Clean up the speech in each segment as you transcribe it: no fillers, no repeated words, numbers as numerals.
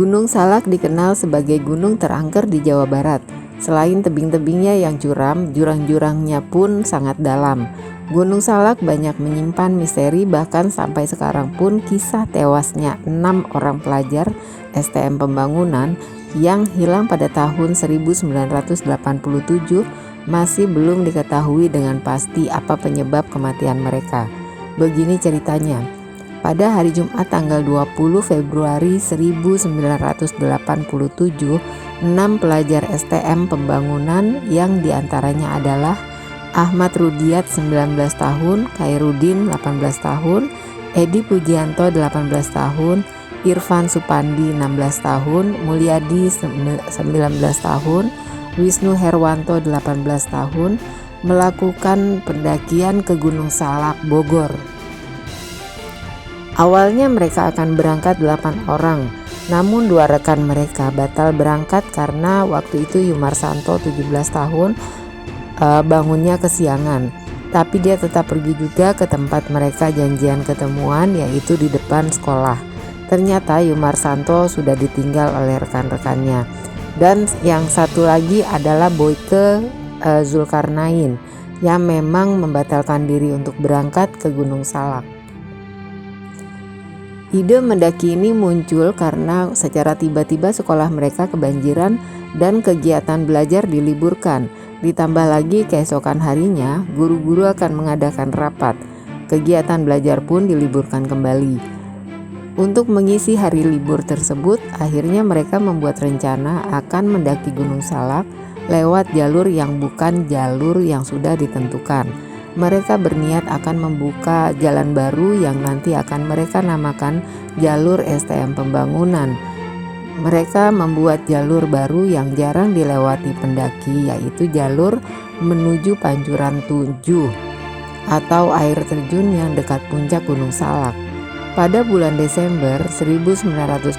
Gunung Salak dikenal sebagai gunung terangker di Jawa Barat. Selain tebing-tebingnya yang curam, jurang-jurangnya pun sangat dalam. Gunung Salak banyak menyimpan misteri, bahkan sampai sekarang pun kisah tewasnya 6 orang pelajar STM Pembangunan yang hilang pada tahun 1987 masih belum diketahui dengan pasti apa penyebab kematian mereka. Begini ceritanya. Pada hari Jumat tanggal 20 Februari 1987, 6 pelajar STM Pembangunan yang diantaranya adalah Ahmad Rudiat 19 tahun, Khairudin 18 tahun, Edi Pujianto 18 tahun, Irfan Supandi 16 tahun, Mulyadi 19 tahun, Wisnu Herwanto 18 tahun melakukan pendakian ke Gunung Salak, Bogor. Awalnya mereka akan berangkat 8 orang, namun 2 rekan mereka batal berangkat karena waktu itu Yumarsanto 17 tahun bangunnya kesiangan. Tapi dia tetap pergi juga ke tempat mereka janjian ketemuan, yaitu di depan sekolah. Ternyata Yumarsanto sudah ditinggal oleh rekan-rekannya. Dan yang satu lagi adalah Boyke Zulkarnain yang memang membatalkan diri untuk berangkat ke Gunung Salak. Ide mendaki ini muncul karena secara tiba-tiba sekolah mereka kebanjiran dan kegiatan belajar diliburkan. Ditambah lagi keesokan harinya guru-guru akan mengadakan rapat. Kegiatan belajar pun diliburkan kembali. Untuk mengisi hari libur tersebut, akhirnya mereka membuat rencana akan mendaki Gunung Salak lewat jalur yang bukan jalur yang sudah ditentukan. Mereka berniat akan membuka jalan baru yang nanti akan mereka namakan jalur STM Pembangunan. Mereka membuat jalur baru yang jarang dilewati pendaki, yaitu jalur menuju Pancuran 7 atau air terjun yang dekat puncak Gunung Salak. Pada bulan Desember 1986,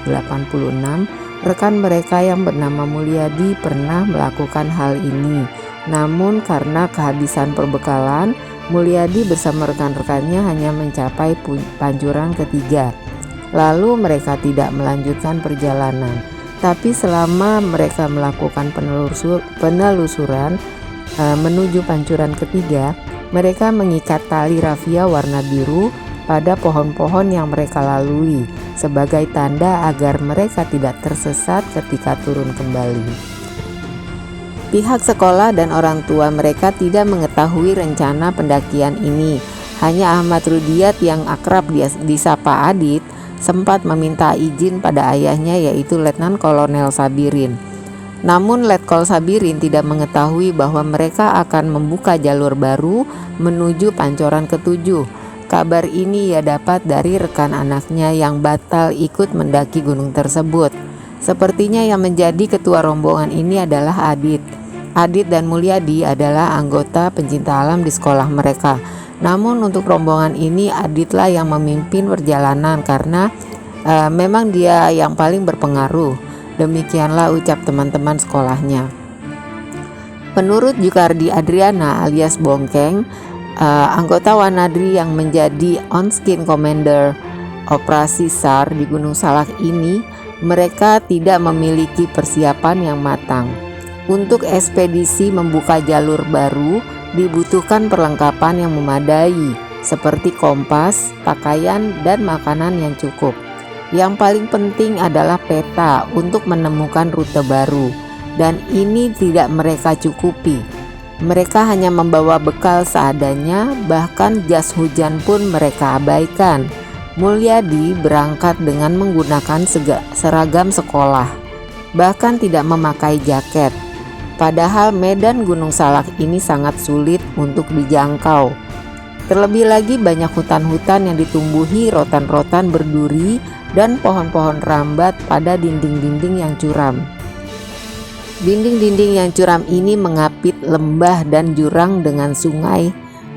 rekan mereka yang bernama Mulyadi pernah melakukan hal ini. Namun karena kehabisan perbekalan, Mulyadi bersama rekan-rekannya hanya mencapai pancuran ketiga. Lalu mereka tidak melanjutkan perjalanan. Tapi selama mereka melakukan penelusuran menuju pancuran ketiga, mereka mengikat tali rafia warna biru pada pohon-pohon yang mereka lalui sebagai tanda agar mereka tidak tersesat ketika turun kembali. Pihak sekolah dan orang tua mereka tidak mengetahui rencana pendakian ini. Hanya Ahmad Rudiat yang akrab disapa Adit sempat meminta izin pada ayahnya, yaitu Letnan Kolonel Sabirin. Namun Letkol Sabirin tidak mengetahui bahwa mereka akan membuka jalur baru menuju Pancoran ke-7. Kabar ini ia dapat dari rekan anaknya yang batal ikut mendaki gunung tersebut. Sepertinya yang menjadi ketua rombongan ini adalah Adit. Adit dan Mulyadi adalah anggota pencinta alam di sekolah mereka. Namun untuk rombongan ini Aditlah yang memimpin perjalanan karena memang dia yang paling berpengaruh. Demikianlah ucap teman-teman sekolahnya. Menurut Jukardi Adriana alias Bongkeng, anggota Wanadri yang menjadi on-skin commander operasi SAR di Gunung Salak ini, mereka tidak memiliki persiapan yang matang. Untuk ekspedisi membuka jalur baru dibutuhkan perlengkapan yang memadai seperti kompas, pakaian, dan makanan yang cukup. Yang paling penting adalah peta untuk menemukan rute baru, dan ini tidak mereka cukupi. Mereka hanya membawa bekal seadanya, bahkan jas hujan pun mereka abaikan. Mulyadi berangkat dengan menggunakan seragam sekolah, bahkan tidak memakai jaket. Padahal medan Gunung Salak ini sangat sulit untuk dijangkau. Terlebih lagi banyak hutan-hutan yang ditumbuhi rotan-rotan berduri dan pohon-pohon rambat pada dinding-dinding yang curam. Dinding-dinding yang curam ini mengapit lembah dan jurang dengan sungai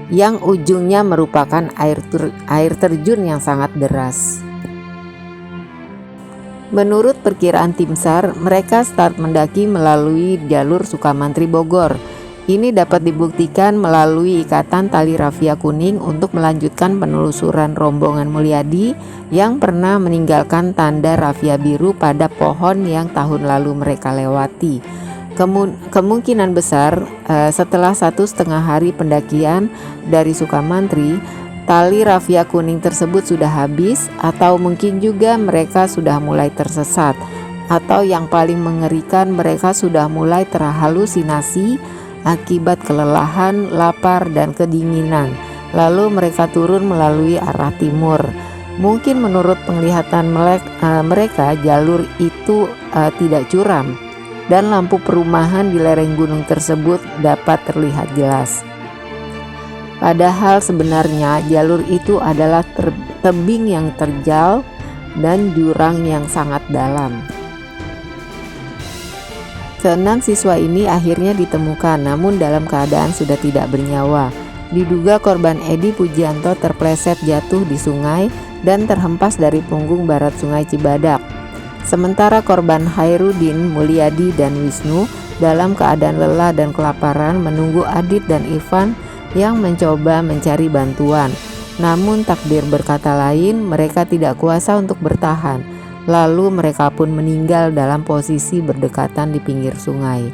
yang ujungnya merupakan air terjun yang sangat deras. Menurut perkiraan tim SAR, mereka start mendaki melalui jalur Sukamantri Bogor. Ini dapat dibuktikan melalui ikatan tali rafia kuning untuk melanjutkan penelusuran rombongan Mulyadi yang pernah meninggalkan tanda rafia biru pada pohon yang tahun lalu mereka lewati. Kemungkinan besar setelah 1,5 hari pendakian dari Sukamantri, tali rafia kuning tersebut sudah habis, atau mungkin juga mereka sudah mulai tersesat, atau yang paling mengerikan mereka sudah mulai terhalusinasi akibat kelelahan, lapar, dan kedinginan. Lalu mereka turun melalui arah timur. Mungkin menurut penglihatan mereka jalur itu tidak curam dan lampu perumahan di lereng gunung tersebut dapat terlihat jelas. Padahal sebenarnya jalur itu adalah tebing yang terjal dan jurang yang sangat dalam. Keenam siswa ini akhirnya ditemukan, namun dalam keadaan sudah tidak bernyawa. Diduga korban Edi Pujianto terpleset jatuh di sungai dan terhempas dari punggung barat sungai Cibadak. Sementara korban Hairudin, Mulyadi, dan Wisnu dalam keadaan lelah dan kelaparan menunggu Adit dan Irfan yang mencoba mencari bantuan. Namun takdir berkata lain, mereka tidak kuasa untuk bertahan. Lalu mereka pun meninggal dalam posisi berdekatan di pinggir sungai.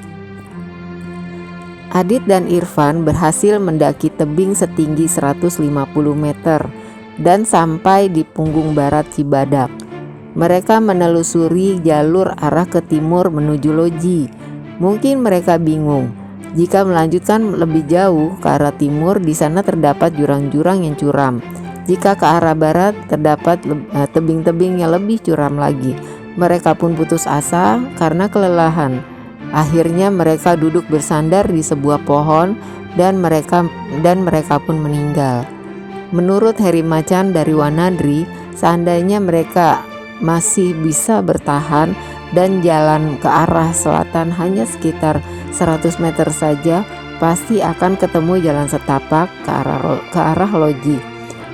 Adit dan Irfan berhasil mendaki tebing setinggi 150 meter dan sampai di punggung barat Cibadak. Mereka menelusuri jalur arah ke timur menuju Loji. Mungkin mereka bingung, jika melanjutkan lebih jauh ke arah timur, di sana terdapat jurang-jurang yang curam. Jika ke arah barat, terdapat tebing-tebing yang lebih curam lagi. Mereka pun putus asa karena kelelahan. Akhirnya mereka duduk bersandar di sebuah pohon dan mereka pun meninggal. Menurut Heri Macan dari Wanadri, seandainya mereka masih bisa bertahan dan jalan ke arah selatan hanya sekitar 100 meter saja, pasti akan ketemu jalan setapak ke arah Loji.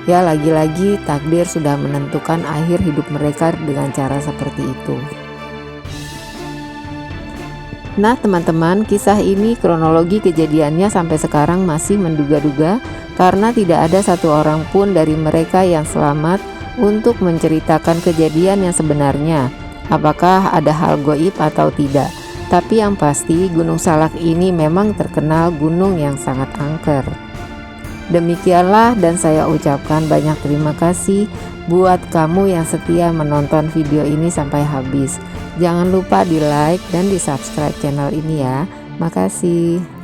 Ya, lagi-lagi takdir sudah menentukan akhir hidup mereka dengan cara seperti itu. Nah teman-teman, kisah ini kronologi kejadiannya sampai sekarang masih menduga-duga karena tidak ada satu orang pun dari mereka yang selamat untuk menceritakan kejadian yang sebenarnya, apakah ada hal goib atau tidak. Tapi yang pasti Gunung Salak ini memang terkenal gunung yang sangat angker. Demikianlah, dan saya ucapkan banyak terima kasih buat kamu yang setia menonton video ini sampai habis. Jangan lupa di like dan di subscribe channel ini ya. Makasih.